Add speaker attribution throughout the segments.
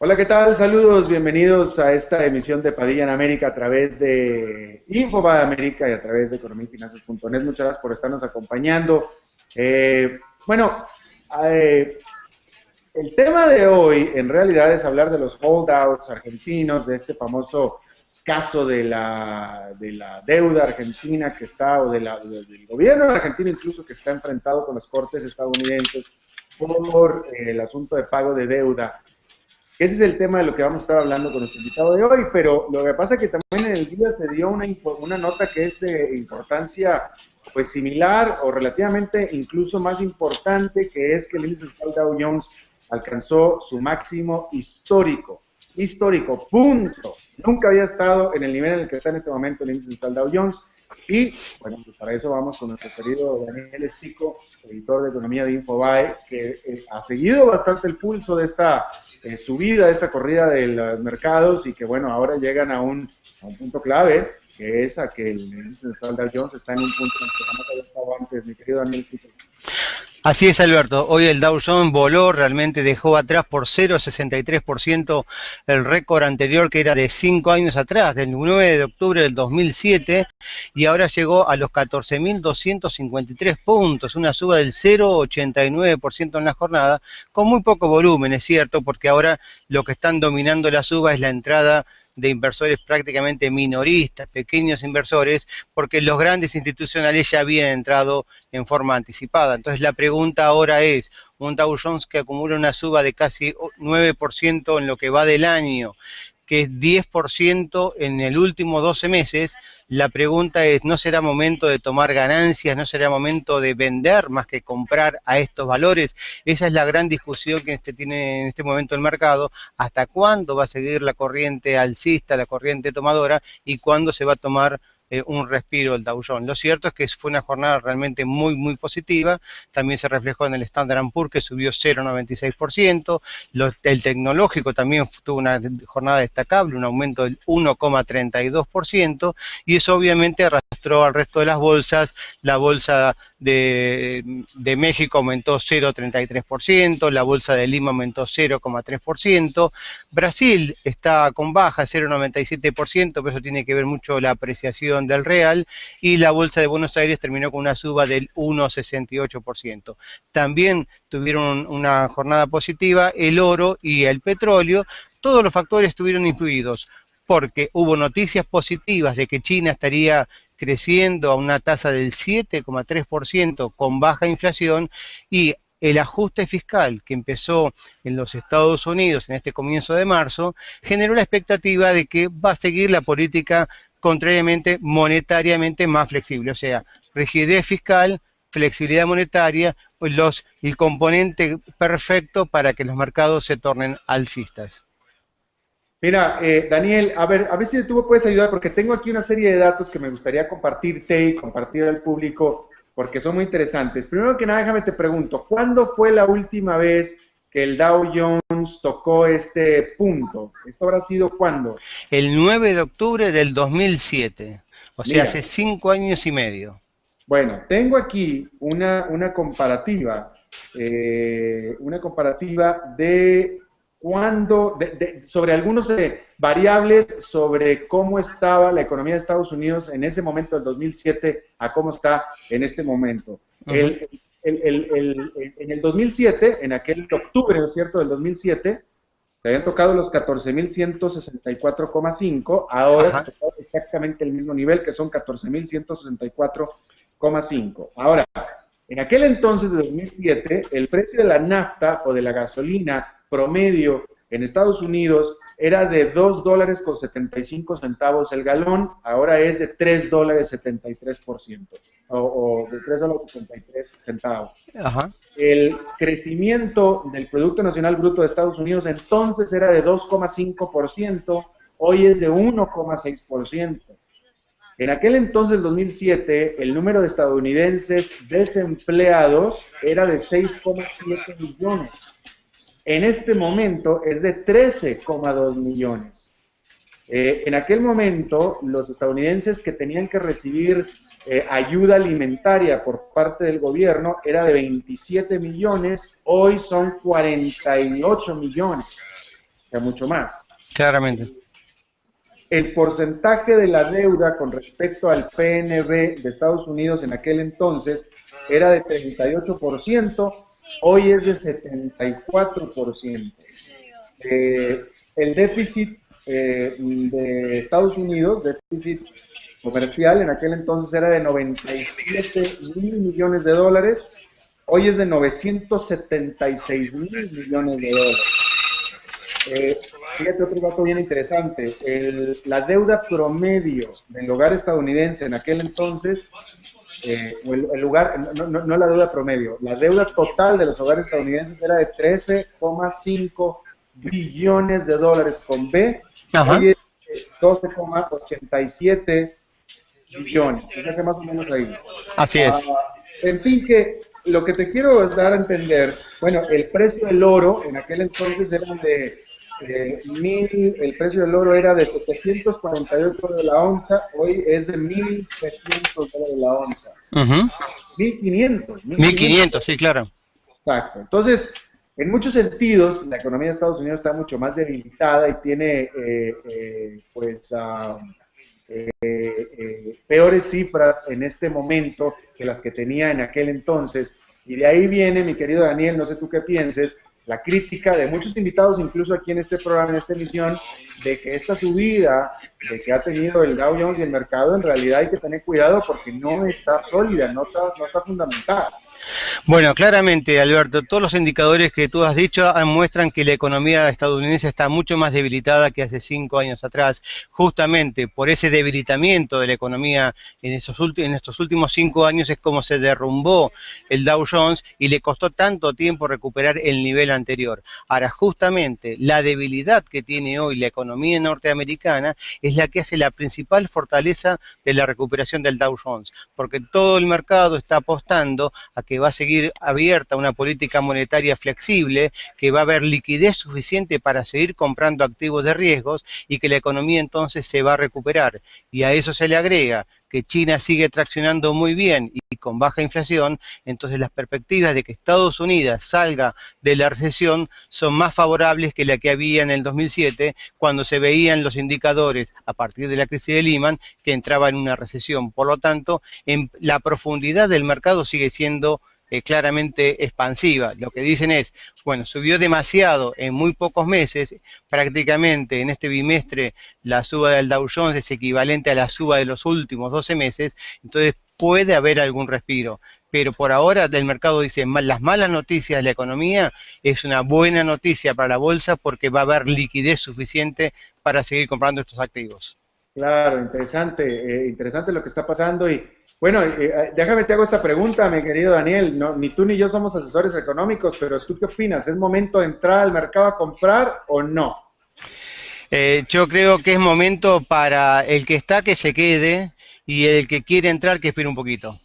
Speaker 1: Hola, ¿qué tal? Saludos, bienvenidos a esta emisión de Padilla en América a través de Infobae América y a través de economiafinanzas.net. Muchas gracias por estarnos acompañando. Bueno, eh, el tema de hoy en realidad es hablar de los holdouts argentinos, de este famoso caso de la deuda argentina que está, del gobierno argentino incluso que está enfrentado con las cortes estadounidenses por el asunto de pago de deuda. Ese es el tema de lo que vamos a estar hablando con nuestro invitado de hoy, pero lo que pasa es que también en el día se dio una nota que es de importancia pues similar o relativamente incluso más importante, que es que el índice industrial Dow Jones alcanzó su máximo histórico, punto. Nunca había estado en el nivel en el que está en este momento el índice industrial Dow Jones. Y bueno, pues para eso vamos con nuestro querido Daniel Estico, editor de economía de Infobae, que ha seguido bastante el pulso de esta subida, esta corrida de los mercados y que bueno, ahora llegan a un punto clave, que es a que el índice industrial Dow Jones está en un punto en el que jamás había estado antes, mi querido Daniel Estico.
Speaker 2: Así es, Alberto. Hoy el Dow Jones voló, realmente dejó atrás por 0,63% el récord anterior, que era de 5 años atrás, del 9 de octubre del 2007, y ahora llegó a los 14.253 puntos, una suba del 0,89% en la jornada, con muy poco volumen, es cierto, porque ahora lo que están dominando la suba es la entrada de inversores prácticamente minoristas, pequeños inversores, porque los grandes institucionales ya habían entrado en forma anticipada. Entonces la pregunta ahora es, un Dow Jones que acumula una suba de casi 9% en lo que va del año, que es 10% en el último 12 meses, la pregunta es, ¿no será momento de tomar ganancias? ¿No será momento de vender más que comprar a estos valores? Esa es la gran discusión que tiene en este momento el mercado. ¿Hasta cuándo va a seguir la corriente alcista, la corriente tomadora? ¿Y cuándo se va a tomar un respiro el Dow Jones? Lo cierto es que fue una jornada realmente muy positiva. También se reflejó en el Standard & Poor's, que subió 0,96%. El tecnológico también tuvo una jornada destacable, un aumento del 1,32%, y eso obviamente arrastró al resto de las bolsas. La bolsa de México aumentó 0,33%, la bolsa de Lima aumentó 0,3%, Brasil está con baja, 0,97%, pero eso tiene que ver mucho la apreciación del real, y la bolsa de Buenos Aires terminó con una suba del 1,68%. También tuvieron una jornada positiva el oro y el petróleo. Todos los factores estuvieron influidos porque hubo noticias positivas de que China estaría creciendo a una tasa del 7,3% con baja inflación, y el ajuste fiscal que empezó en los Estados Unidos en este comienzo de marzo generó la expectativa de que va a seguir la política contrariamente monetariamente más flexible, o sea, rigidez fiscal, flexibilidad monetaria, pues el componente perfecto para que los mercados se tornen alcistas.
Speaker 1: Mira, Daniel, a ver si tú me puedes ayudar, porque tengo aquí una serie de datos que me gustaría compartirte y compartir al público, porque son muy interesantes. Primero que nada, déjame te pregunto, ¿cuándo fue la última vez que el Dow Jones tocó este punto? ¿Esto habrá sido cuándo?
Speaker 2: El 9 de octubre del 2007, o sea,
Speaker 1: Mira,
Speaker 2: hace 5 años y medio.
Speaker 1: bueno, tengo aquí una comparativa de cuándo, sobre algunos variables sobre cómo estaba la economía de Estados Unidos en ese momento del 2007 a cómo está en este momento.
Speaker 2: Uh -huh.
Speaker 1: En el 2007, en aquel octubre, ¿no es cierto?, del 2007, se habían tocado los 14.164,5, ahora se
Speaker 2: Ajá.
Speaker 1: tocó exactamente el mismo nivel, que son 14.164,5. Ahora, en aquel entonces de 2007, el precio de la nafta o de la gasolina promedio en Estados Unidos era de $2.75 el galón, ahora es de $3.73 o de $3.73.
Speaker 2: Ajá.
Speaker 1: El crecimiento del Producto Nacional Bruto de Estados Unidos entonces era de 2,5%, hoy es de 1,6%. En aquel entonces, el 2007, el número de estadounidenses desempleados era de 6,7 millones. En este momento es de 13,2 millones. En aquel momento, los estadounidenses que tenían que recibir ayuda alimentaria por parte del gobierno era de 27 millones, hoy son 48 millones. que a mucho más.
Speaker 2: Claramente.
Speaker 1: El porcentaje de la deuda con respecto al PNB de Estados Unidos en aquel entonces era de 38%, hoy es de 74%. El déficit de Estados Unidos, déficit comercial, en aquel entonces era de 97 mil millones de dólares, hoy es de 976 mil millones de dólares. Fíjate otro dato bien interesante, la deuda promedio del hogar estadounidense en aquel entonces, el lugar, no la deuda promedio, la deuda total de los hogares estadounidenses era de 13,5 billones de dólares con B,
Speaker 2: Ajá.
Speaker 1: hoy es 12,87 billones, o sea que más o menos ahí.
Speaker 2: Así es.
Speaker 1: En fin, que lo que te quiero es dar a entender, bueno, el precio del oro en aquel entonces era de el precio del oro era de 748 dólares la onza, hoy es de 1.300 dólares la onza. 1.500.
Speaker 2: 1.500, sí, claro.
Speaker 1: Exacto. Entonces, en muchos sentidos, la economía de Estados Unidos está mucho más debilitada y tiene, peores cifras en este momento que las que tenía en aquel entonces. Y de ahí viene, mi querido Daniel, no sé tú qué pienses, la crítica de muchos invitados, incluso aquí en este programa, en esta emisión, de que esta subida de que ha tenido el Dow Jones y el mercado, en realidad hay que tener cuidado porque no está sólida, no está fundamentada.
Speaker 2: Bueno, claramente, Alberto, todos los indicadores que tú has dicho muestran que la economía estadounidense está mucho más debilitada que hace 5 años atrás. Justamente por ese debilitamiento de la economía en estos últimos 5 años es como se derrumbó el Dow Jones y le costó tanto tiempo recuperar el nivel anterior. Ahora, justamente la debilidad que tiene hoy la economía norteamericana es la que hace la principal fortaleza de la recuperación del Dow Jones, porque todo el mercado está apostando a que va a seguir abierta una política monetaria flexible, que va a haber liquidez suficiente para seguir comprando activos de riesgos y que la economía entonces se va a recuperar. Y a eso se le agrega que China sigue traccionando muy bien y con baja inflación, entonces las perspectivas de que Estados Unidos salga de la recesión son más favorables que la que había en el 2007, cuando se veían los indicadores a partir de la crisis de Lehman que entraba en una recesión. Por lo tanto, en la profundidad del mercado sigue siendo claramente expansiva. Lo que dicen es, bueno, subió demasiado en muy pocos meses, prácticamente en este bimestre la suba del Dow Jones es equivalente a la suba de los últimos 12 meses, entonces puede haber algún respiro. Pero por ahora el mercado dice, las malas noticias de la economía es una buena noticia para la bolsa porque va a haber liquidez suficiente para seguir comprando estos activos.
Speaker 1: Claro, interesante lo que está pasando y bueno, déjame te hago esta pregunta, mi querido Daniel. No, ni tú ni yo somos asesores económicos, pero ¿tú qué opinas? ¿Es momento de entrar al mercado a comprar o no?
Speaker 2: Yo creo que es momento para el que está que se quede y el que quiere entrar que espere un poquito.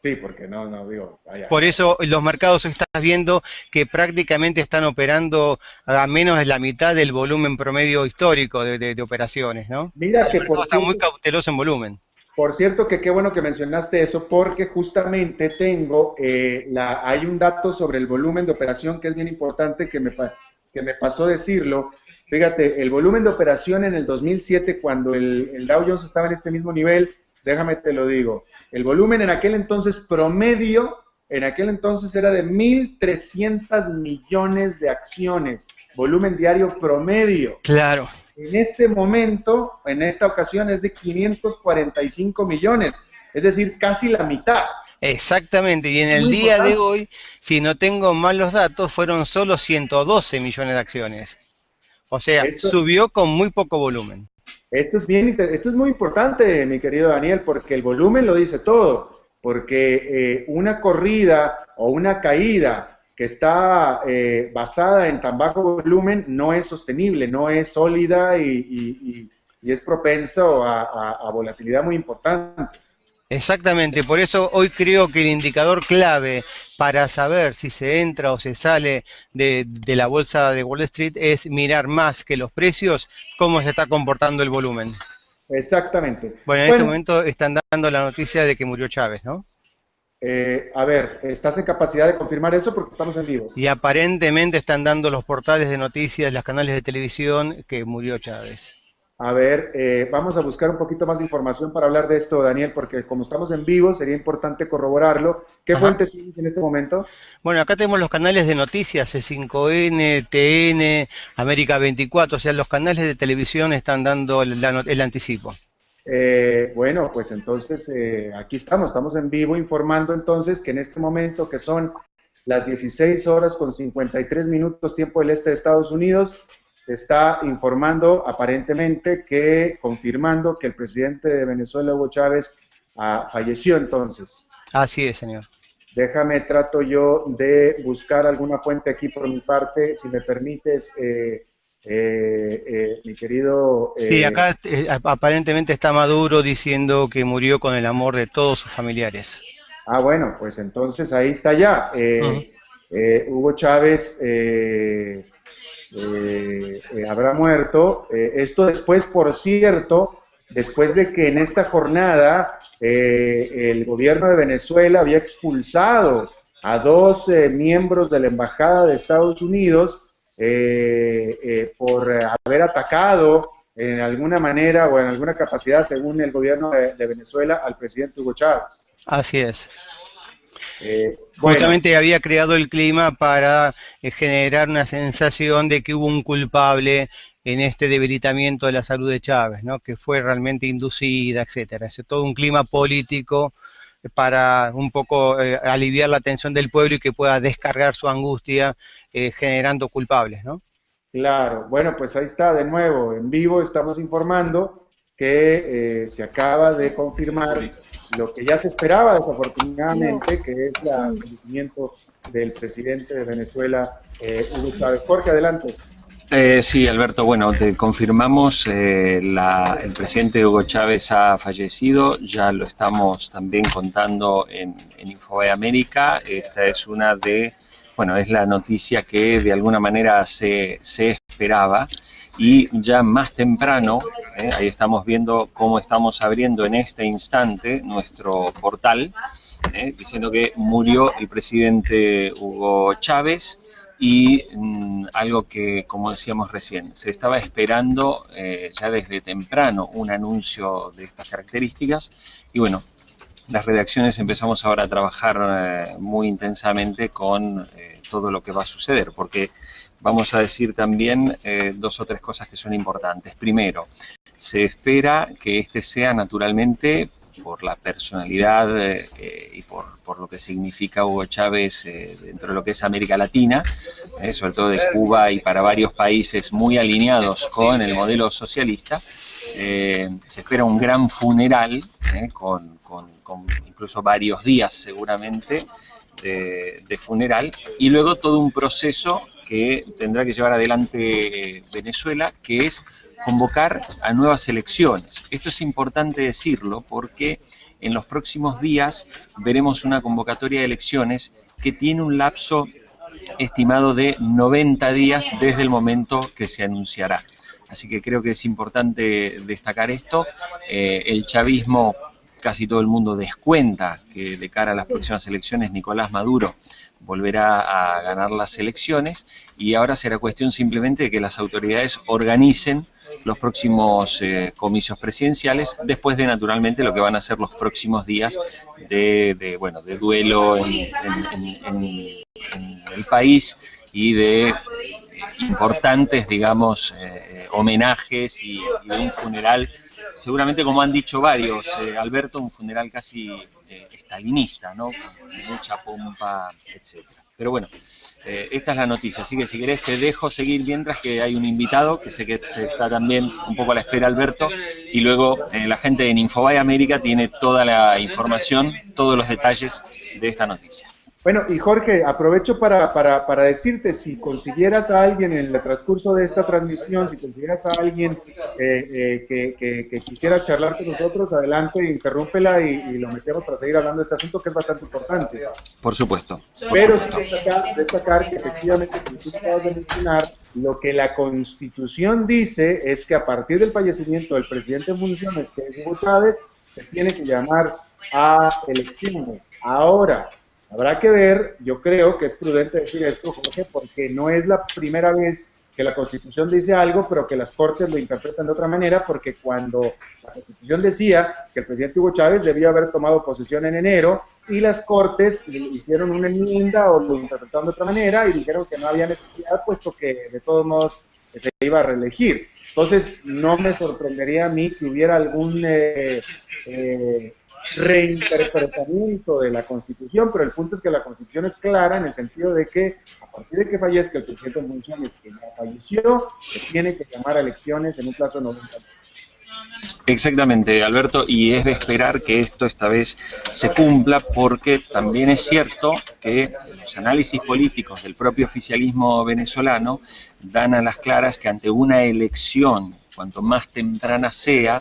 Speaker 1: Sí, porque no digo, vaya.
Speaker 2: Por eso los mercados estás viendo que prácticamente están operando a menos de la mitad del volumen promedio histórico de operaciones, ¿no?
Speaker 1: Mira
Speaker 2: El
Speaker 1: que
Speaker 2: mercado está muy cauteloso en volumen.
Speaker 1: por cierto que qué bueno que mencionaste eso, porque justamente tengo, hay un dato sobre el volumen de operación que es bien importante que me pasó decirlo. Fíjate, el volumen de operación en el 2007, cuando el Dow Jones estaba en este mismo nivel, déjame te lo digo, el volumen en aquel entonces promedio, en aquel entonces era de 1.300 millones de acciones, volumen diario promedio.
Speaker 2: Claro.
Speaker 1: En este momento, en esta ocasión, es de 545 millones, es decir, casi la mitad.
Speaker 2: Exactamente, y en el
Speaker 1: Muy
Speaker 2: día de
Speaker 1: importante.
Speaker 2: hoy, si no tengo mal los datos, fueron solo 112 millones de acciones. O sea,
Speaker 1: Esto,
Speaker 2: subió con muy poco volumen.
Speaker 1: esto es muy importante, mi querido Daniel, porque el volumen lo dice todo, porque una corrida o una caída que está basada en tan bajo volumen no es sostenible, no es sólida y es propenso a volatilidad muy importante.
Speaker 2: Exactamente, por eso hoy creo que el indicador clave para saber si se entra o se sale de la bolsa de Wall Street es mirar más que los precios, cómo se está comportando el volumen.
Speaker 1: Exactamente.
Speaker 2: Bueno, en este
Speaker 1: Bueno,
Speaker 2: momento están dando la noticia de que murió Chávez, ¿no?
Speaker 1: A ver, ¿estás en capacidad de confirmar eso? Porque estamos en vivo.
Speaker 2: Y aparentemente están dando los portales de noticias, los canales de televisión, que murió Chávez.
Speaker 1: A ver, vamos a buscar un poquito más de información para hablar de esto, Daniel, porque como estamos en vivo, sería importante corroborarlo. ¿Qué
Speaker 2: Ajá.
Speaker 1: fuente tienes en este momento?
Speaker 2: Bueno, acá tenemos los canales de noticias, C5N, TN, América 24, o sea, los canales de televisión están dando el anticipo.
Speaker 1: Bueno, pues entonces aquí estamos en vivo informando entonces que en este momento que son las 16 horas con 53 minutos tiempo del este de Estados Unidos, está informando aparentemente que, confirmando que el presidente de Venezuela, Hugo Chávez, falleció entonces.
Speaker 2: Así es, señor.
Speaker 1: Déjame, trato yo de buscar alguna fuente aquí por mi parte, si me permites, mi querido...
Speaker 2: Sí, acá aparentemente está Maduro diciendo que murió con el amor de todos sus familiares.
Speaker 1: bueno, pues entonces ahí está ya.
Speaker 2: Ujú.
Speaker 1: Hugo Chávez habrá muerto. Esto después, por cierto, después de que en esta jornada el gobierno de Venezuela había expulsado a dos miembros de la Embajada de Estados Unidos por haber atacado en alguna manera o en alguna capacidad, según el gobierno de Venezuela, al presidente Hugo Chávez.
Speaker 2: Así es.
Speaker 1: Bueno,
Speaker 2: Justamente había creado el clima para generar una sensación de que hubo un culpable en este debilitamiento de la salud de Chávez, ¿no? Que fue realmente inducida, etcétera. Es todo un clima político para un poco aliviar la tensión del pueblo y que pueda descargar su angustia generando culpables, ¿no?
Speaker 1: claro, bueno, pues ahí está de nuevo, en vivo estamos informando que se acaba de confirmar lo que ya se esperaba desafortunadamente, que es el fallecimiento del presidente de Venezuela, Hugo Chávez. Jorge, adelante.
Speaker 3: Sí, Alberto, bueno, te confirmamos, el presidente Hugo Chávez ha fallecido, ya lo estamos también contando en Infobae América. Esta es una de, bueno, es la noticia que de alguna manera se esperaba, y ya más temprano, ahí estamos viendo cómo estamos abriendo en este instante nuestro portal, diciendo que murió el presidente Hugo Chávez. Y algo que, como decíamos recién, se estaba esperando ya desde temprano un anuncio de estas características, y bueno, las redacciones empezamos ahora a trabajar muy intensamente con todo lo que va a suceder, porque vamos a decir también dos o tres cosas que son importantes. Primero, se espera que este sea naturalmente, por la personalidad y por lo que significa Hugo Chávez dentro de lo que es América Latina, sobre todo de Cuba y para varios países muy alineados con el modelo socialista, se espera un gran funeral con incluso varios días seguramente de funeral, y luego todo un proceso que tendrá que llevar adelante Venezuela, que es convocar a nuevas elecciones. Esto es importante decirlo porque en los próximos días veremos una convocatoria de elecciones que tiene un lapso estimado de 90 días desde el momento que se anunciará. Así que creo que es importante destacar esto. El chavismo, casi todo el mundo descuenta que de cara a las próximas elecciones Nicolás Maduro volverá a ganar las elecciones, y ahora será cuestión simplemente de que las autoridades organicen los próximos comicios presidenciales, después de naturalmente lo que van a ser los próximos días de duelo en el país y de importantes, digamos, homenajes y de un funeral, seguramente, como han dicho varios, Alberto, un funeral casi estalinista, ¿no? Con mucha pompa, etcétera. Pero bueno, esta es la noticia, así que si querés te dejo seguir mientras, que hay un invitado, que sé que está también un poco a la espera, Alberto, y luego la gente en Infobae América tiene toda la información, todos los detalles de esta noticia.
Speaker 1: Bueno, y Jorge, aprovecho para decirte, si consiguieras a alguien en el transcurso de esta transmisión, si consiguieras a alguien que quisiera charlar con nosotros, adelante, interrúmpela y lo metemos para seguir hablando de este asunto que es bastante importante.
Speaker 3: Por supuesto.
Speaker 1: Pero sí destacar que efectivamente, como tú acabas de mencionar, lo que la Constitución dice es que a partir del fallecimiento del presidente en funciones, que es Hugo Chávez, se tiene que llamar a elecciones. Ahora, habrá que ver, yo creo que es prudente decir esto, Jorge, porque no es la primera vez que la Constitución dice algo, pero que las Cortes lo interpretan de otra manera, porque cuando la Constitución decía que el presidente Hugo Chávez debió haber tomado posesión en enero, y las Cortes hicieron una enmienda o lo interpretaron de otra manera y dijeron que no había necesidad, puesto que de todos modos se iba a reelegir. Entonces, no me sorprendería a mí que hubiera algún reinterpretamiento de la Constitución, pero el punto es que la Constitución es clara en el sentido de que a partir de que fallezca el presidente en funciones, que ya falleció, se tiene que llamar a elecciones en un plazo de 90 días.
Speaker 3: Exactamente, Alberto, y es de esperar que esto esta vez se cumpla, porque también es cierto que los análisis políticos del propio oficialismo venezolano dan a las claras que ante una elección, cuanto más temprana sea,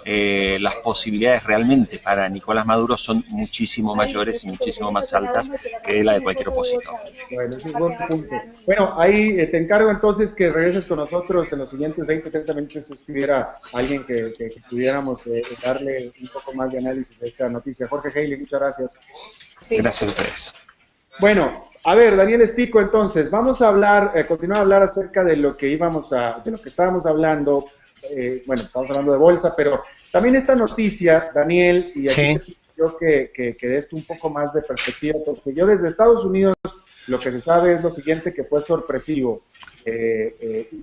Speaker 3: las posibilidades realmente para Nicolás Maduro son muchísimo mayores y muchísimo más altas que la de cualquier opositor.
Speaker 1: Bueno, ese es buen punto. Bueno, ahí te encargo entonces que regreses con nosotros en los siguientes 20, 30 minutos si estuviera alguien que pudiéramos darle un poco más de análisis a esta noticia. Jorge Haley, muchas gracias.
Speaker 3: Sí. Gracias a ustedes.
Speaker 1: Bueno, a ver, Daniel Estico, entonces, vamos a hablar, continuar a hablar acerca de lo que estábamos hablando. Bueno, estamos hablando de bolsa, pero también esta noticia, Daniel, y aquí sí, yo que de esto un poco más de perspectiva, porque yo desde Estados Unidos lo que se sabe es lo siguiente, que fue sorpresivo.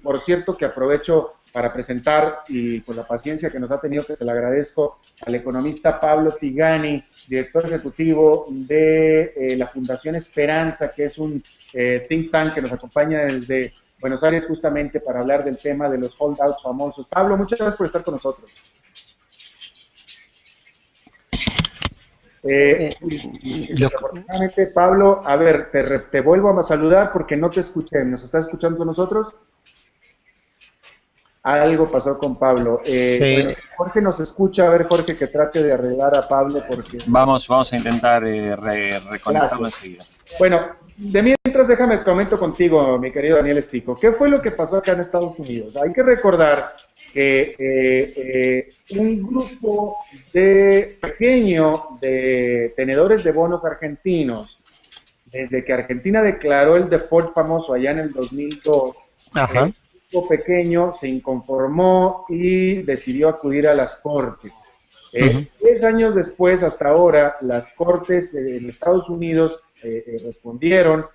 Speaker 1: Por cierto, que aprovecho para presentar, y con la paciencia que nos ha tenido, que se le agradezco, al economista Pablo Tigani, director ejecutivo de la Fundación Esperanza, que es un think tank que nos acompaña desde Buenos Aires justamente para hablar del tema de los holdouts famosos. Pablo, muchas gracias por estar con nosotros. Desafortunadamente, Pablo, a ver, te vuelvo a saludar porque no te escuché. ¿Nos estás escuchando nosotros? Algo pasó con Pablo.
Speaker 2: Sí.
Speaker 1: Bueno, Jorge nos escucha. A ver, Jorge, que trate de arreglar a Pablo porque...
Speaker 3: Vamos a intentar reconectarlo enseguida.
Speaker 1: Bueno, de mientras déjame comento contigo, mi querido Daniel Estico. ¿Qué fue lo que pasó acá en Estados Unidos? Hay que recordar que un grupo pequeño de tenedores de bonos argentinos, desde que Argentina declaró el default famoso allá en el 2002,
Speaker 2: Ajá.
Speaker 1: un grupo pequeño se inconformó y decidió acudir a las cortes. 10 años después, hasta ahora, las cortes en Estados Unidos respondieron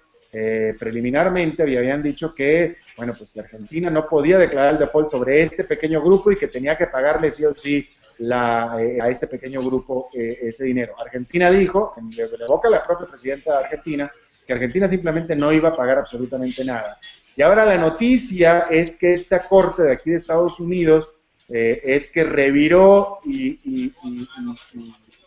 Speaker 1: preliminarmente, habían dicho que, bueno, pues que Argentina no podía declarar el default sobre este pequeño grupo y que tenía que pagarle sí o sí a este pequeño grupo ese dinero. Argentina dijo, de boca la propia presidenta de Argentina, que Argentina simplemente no iba a pagar absolutamente nada. Y ahora la noticia es que esta corte de aquí de Estados Unidos es que reviró y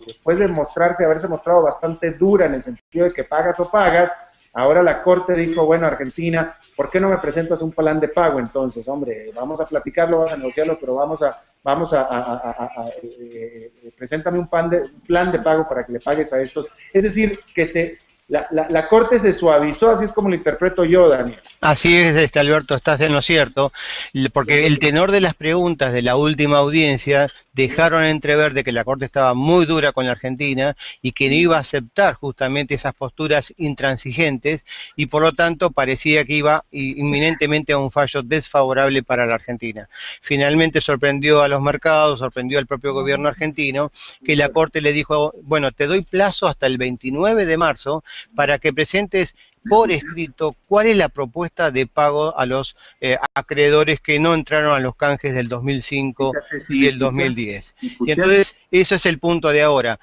Speaker 1: después de haberse mostrado bastante dura en el sentido de que pagas o pagas, ahora la Corte dijo, bueno, Argentina, ¿por qué no me presentas un plan de pago entonces? Hombre, vamos a platicarlo, vamos a negociarlo, pero preséntame un plan de pago para que le pagues a estos. Es decir, que la Corte se suavizó, así es como lo interpreto yo, Daniel.
Speaker 2: Así es, Alberto, estás en lo cierto, porque el tenor de las preguntas de la última audiencia dejaron entrever de que la Corte estaba muy dura con la Argentina y que no iba a aceptar justamente esas posturas intransigentes y por lo tanto parecía que iba inminentemente a un fallo desfavorable para la Argentina. Finalmente sorprendió a los mercados, sorprendió al propio gobierno argentino, que la Corte le dijo, bueno, te doy plazo hasta el 29 de marzo para que presentes por escrito cuál es la propuesta de pago a los acreedores que no entraron a los canjes del 2005 y el 2010. Y entonces, eso es el punto de ahora.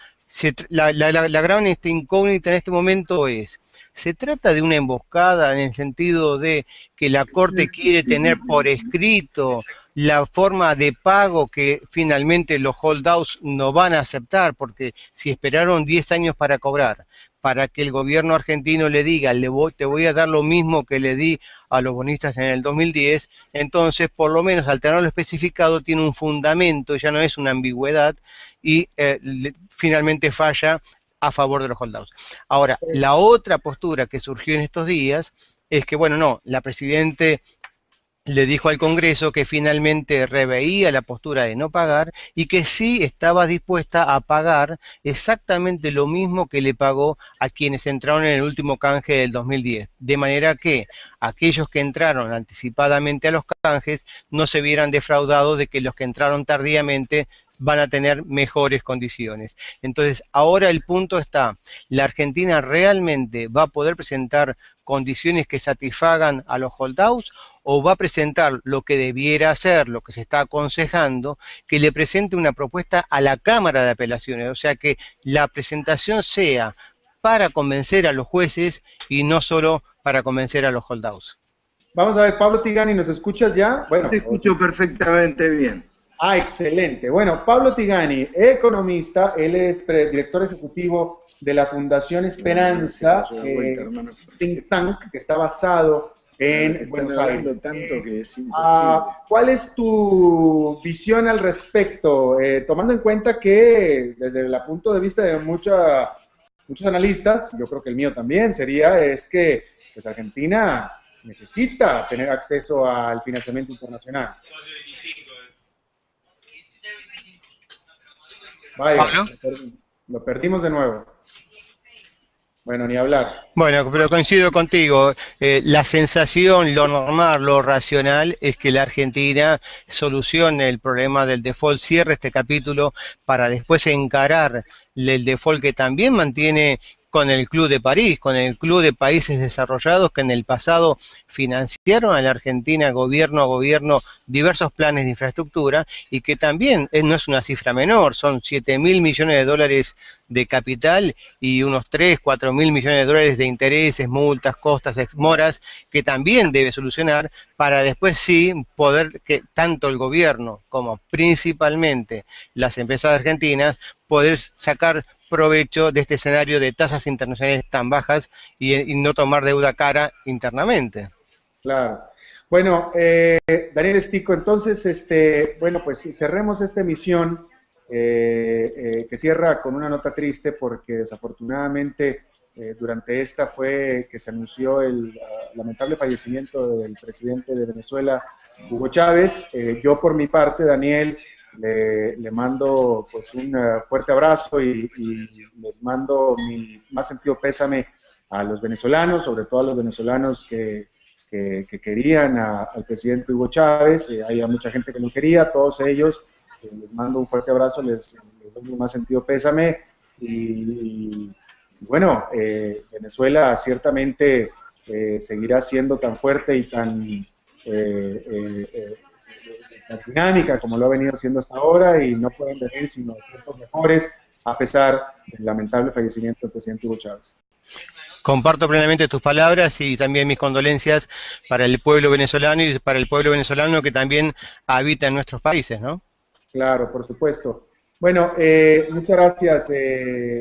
Speaker 2: La gran incógnita en este momento es, ¿se trata de una emboscada en el sentido de que la Corte quiere tener por escrito la forma de pago que finalmente los holdouts no van a aceptar? Porque si esperaron 10 años para cobrar, para que el gobierno argentino le diga, te voy a dar lo mismo que le di a los bonistas en el 2010, entonces por lo menos al tenerlo especificado tiene un fundamento, ya no es una ambigüedad, y finalmente falla a favor de los holdouts. Ahora, la otra postura que surgió en estos días es que, bueno, no, la Presidente le dijo al Congreso que finalmente reveía la postura de no pagar y que sí estaba dispuesta a pagar exactamente lo mismo que le pagó a quienes entraron en el último canje del 2010. De manera que aquellos que entraron anticipadamente a los canjes no se vieran defraudados de que los que entraron tardíamente van a tener mejores condiciones. Entonces, ahora el punto está, ¿la Argentina realmente va a poder presentar condiciones que satisfagan a los holdouts o va a presentar lo que debiera hacer, lo que se está aconsejando, que le presente una propuesta a la Cámara de Apelaciones? O sea, que la presentación sea para convencer a los jueces y no solo para convencer a los holdouts.
Speaker 1: Vamos a ver, Pablo Tigani, ¿nos escuchas ya? Bueno,
Speaker 4: te escucho perfectamente bien.
Speaker 1: Ah, excelente. Bueno, Pablo Tigani, economista, él es director ejecutivo de la Fundación Esperanza, think tank que está basado en Buenos Aires.
Speaker 4: Tanto que es imposible.
Speaker 1: ¿Cuál es tu visión al respecto? Tomando en cuenta que desde el punto de vista de muchos analistas, yo creo que el mío también es que pues, Argentina necesita tener acceso al financiamiento internacional. Vaya, lo perdimos de nuevo. Bueno, ni hablar.
Speaker 2: Bueno, pero coincido contigo. La sensación, lo normal, lo racional es que la Argentina solucione el problema del default, cierre este capítulo para después encarar el default que también mantiene con el Club de París, con el Club de Países Desarrollados que en el pasado financiaron a la Argentina gobierno a gobierno diversos planes de infraestructura y que también no es una cifra menor, son 7.000 millones de dólares de capital y unos 3, 4.000 millones de dólares de intereses, multas, costas, exmoras, que también debe solucionar para después sí poder que tanto el gobierno como principalmente las empresas argentinas poder sacar provecho de este escenario de tasas internacionales tan bajas y no tomar deuda cara internamente.
Speaker 1: Claro. Bueno, Daniel Estico, entonces, bueno, pues cerremos esta emisión que cierra con una nota triste porque desafortunadamente durante esta fue que se anunció el lamentable fallecimiento del presidente de Venezuela, Hugo Chávez. Yo por mi parte, Daniel, le mando pues un fuerte abrazo y les mando mi más sentido pésame a los venezolanos, sobre todo a los venezolanos que querían al presidente Hugo Chávez. Había mucha gente que lo quería, a todos ellos les mando un fuerte abrazo, les doy mi más sentido pésame y bueno, Venezuela ciertamente seguirá siendo tan fuerte y tan dinámica como lo ha venido siendo hasta ahora y no pueden venir sino tiempos mejores a pesar del lamentable fallecimiento del presidente Hugo Chávez.
Speaker 2: Comparto plenamente tus palabras y también mis condolencias para el pueblo venezolano y para el pueblo venezolano que también habita en nuestros países, ¿no?
Speaker 1: Claro, por supuesto. Bueno, muchas gracias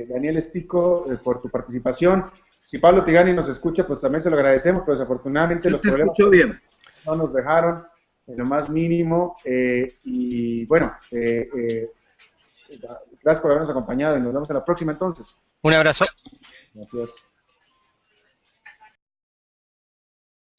Speaker 1: Daniel Estico por tu participación. Si Pablo Tigani nos escucha, pues también se lo agradecemos, pero desafortunadamente los problemas no nos dejaron en lo más mínimo y bueno, gracias por habernos acompañado y nos vemos en la próxima entonces.
Speaker 2: Un abrazo.
Speaker 1: Gracias.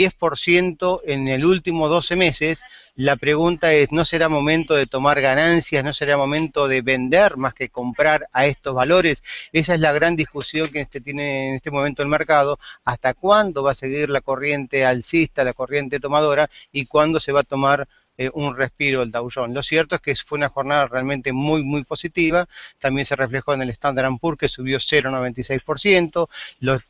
Speaker 2: 10% en el último 12 meses, la pregunta es, ¿no será momento de tomar ganancias? ¿No será momento de vender más que comprar a estos valores? Esa es la gran discusión que tiene en este momento el mercado. ¿Hasta cuándo va a seguir la corriente alcista, la corriente tomadora? ¿Y cuándo se va a tomar un respiro el Dow Jones? Lo cierto es que fue una jornada realmente muy, muy positiva. También se reflejó en el Standard & Poor's, que subió 0,96%.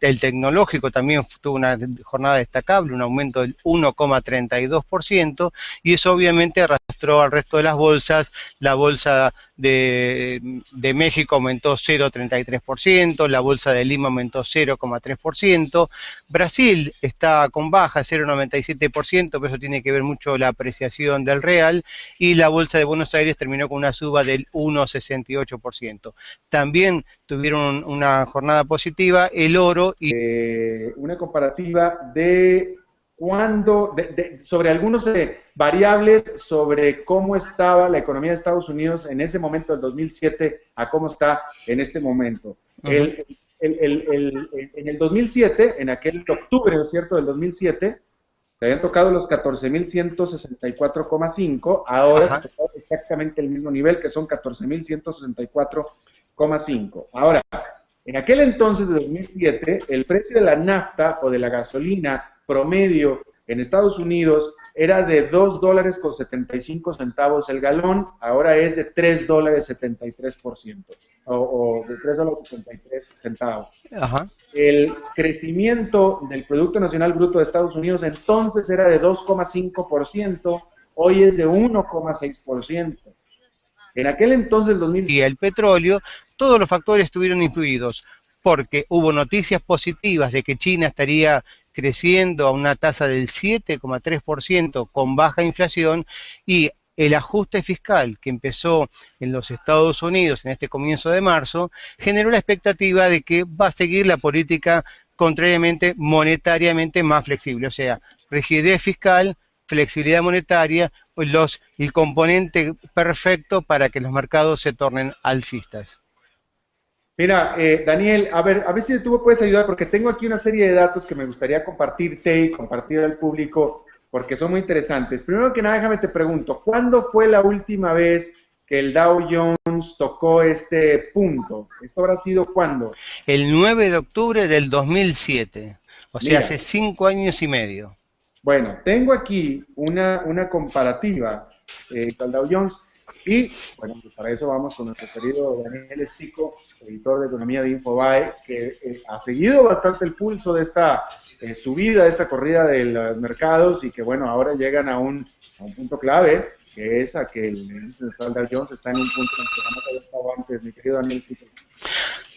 Speaker 2: El tecnológico también tuvo una jornada destacable, un aumento del 1,32%, y eso obviamente arrastró al resto de las bolsas. La bolsa de México aumentó 0,33%, la bolsa de Lima aumentó 0,3%. Brasil está con baja, 0,97%, pero eso tiene que ver mucho la apreciación del real, y la bolsa de Buenos Aires terminó con una suba del 1,68%. También tuvieron una jornada positiva el oro y
Speaker 1: una comparativa de sobre algunos variables sobre cómo estaba la economía de Estados Unidos en ese momento del 2007 a cómo está en este momento. En el 2007, en aquel octubre, ¿no es cierto?, del 2007, Se habían tocado los 14.164,5, ahora
Speaker 2: Ajá.
Speaker 1: se tocó exactamente el mismo nivel, que son 14.164,5. Ahora, en aquel entonces de 2007, el precio de la nafta o de la gasolina promedio en Estados Unidos era de $2.75 el galón, ahora es de $3.73 o de $3.73.
Speaker 2: Ajá.
Speaker 1: El crecimiento del Producto Nacional Bruto de Estados Unidos entonces era de 2,5%, hoy es de 1,6%. En aquel entonces, el 2000...
Speaker 2: Y el petróleo, todos los factores estuvieron influidos porque hubo noticias positivas de que China estaría creciendo a una tasa del 7,3% con baja inflación y el ajuste fiscal que empezó en los Estados Unidos en este comienzo de marzo generó la expectativa de que va a seguir la política contrariamente monetariamente más flexible, o sea, rigidez fiscal, flexibilidad monetaria, el componente perfecto para que los mercados se tornen alcistas.
Speaker 1: Mira, Daniel, a ver si tú me puedes ayudar, porque tengo aquí una serie de datos que me gustaría compartirte y compartir al público, porque son muy interesantes. Primero que nada, déjame te pregunto, ¿cuándo fue la última vez que el Dow Jones tocó este punto? ¿Esto habrá sido cuándo?
Speaker 2: El 9 de octubre del 2007, o sea,
Speaker 1: Mira,
Speaker 2: hace 5 años y medio.
Speaker 1: bueno, tengo aquí una comparativa al Dow Jones y, bueno, pues para eso vamos con nuestro querido Daniel Estico, editor de Economía de Infobae, que ha seguido bastante el pulso de esta subida, de esta corrida de los mercados y que, bueno, ahora llegan a un punto clave, que es a que el índice del Dow Jones está en un punto en que jamás había estado antes, mi querido Daniel Estico.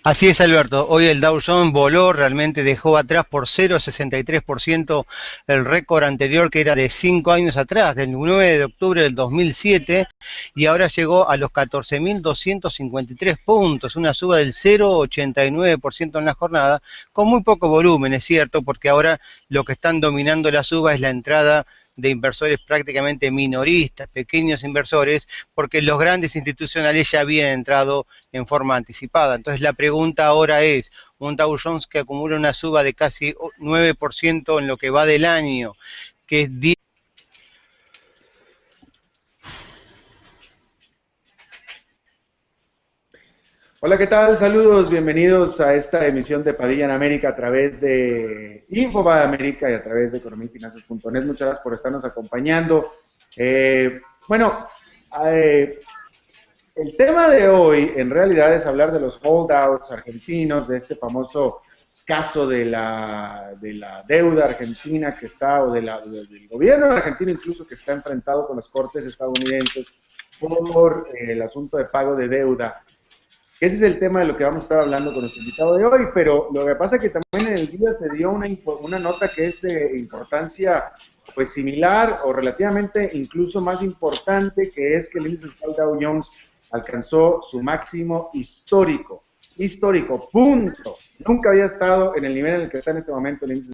Speaker 2: Así es, Alberto. Hoy el Dow Jones voló, realmente dejó atrás por 0,63% el récord anterior que era de 5 años atrás, del 9 de octubre del 2007, y ahora llegó a los 14.253 puntos, una suba del 0,89% en la jornada, con muy poco volumen, es cierto, porque ahora lo que están dominando la suba es la entrada de inversores prácticamente minoristas, pequeños inversores, porque los grandes institucionales ya habían entrado en forma anticipada. Entonces la pregunta ahora es, un Dow Jones que acumula una suba de casi 9% en lo que va del año, que es 10.
Speaker 1: Hola, ¿qué tal? Saludos, bienvenidos a esta emisión de Padilla en América a través de Infobae América y a través de economiafinanzas.net. Muchas gracias por estarnos acompañando. Bueno, el tema de hoy en realidad es hablar de los holdouts argentinos, de este famoso caso de la deuda argentina que está, o del gobierno argentino incluso, que está enfrentado con las cortes estadounidenses por el asunto de pago de deuda. Ese es el tema de lo que vamos a estar hablando con nuestro invitado de hoy, pero lo que pasa es que también en el día se dio una nota que es de importancia pues similar o relativamente incluso más importante, que es que el índice del Dow Jones alcanzó su máximo histórico, punto. Nunca había estado en el nivel en el que está en este momento el índice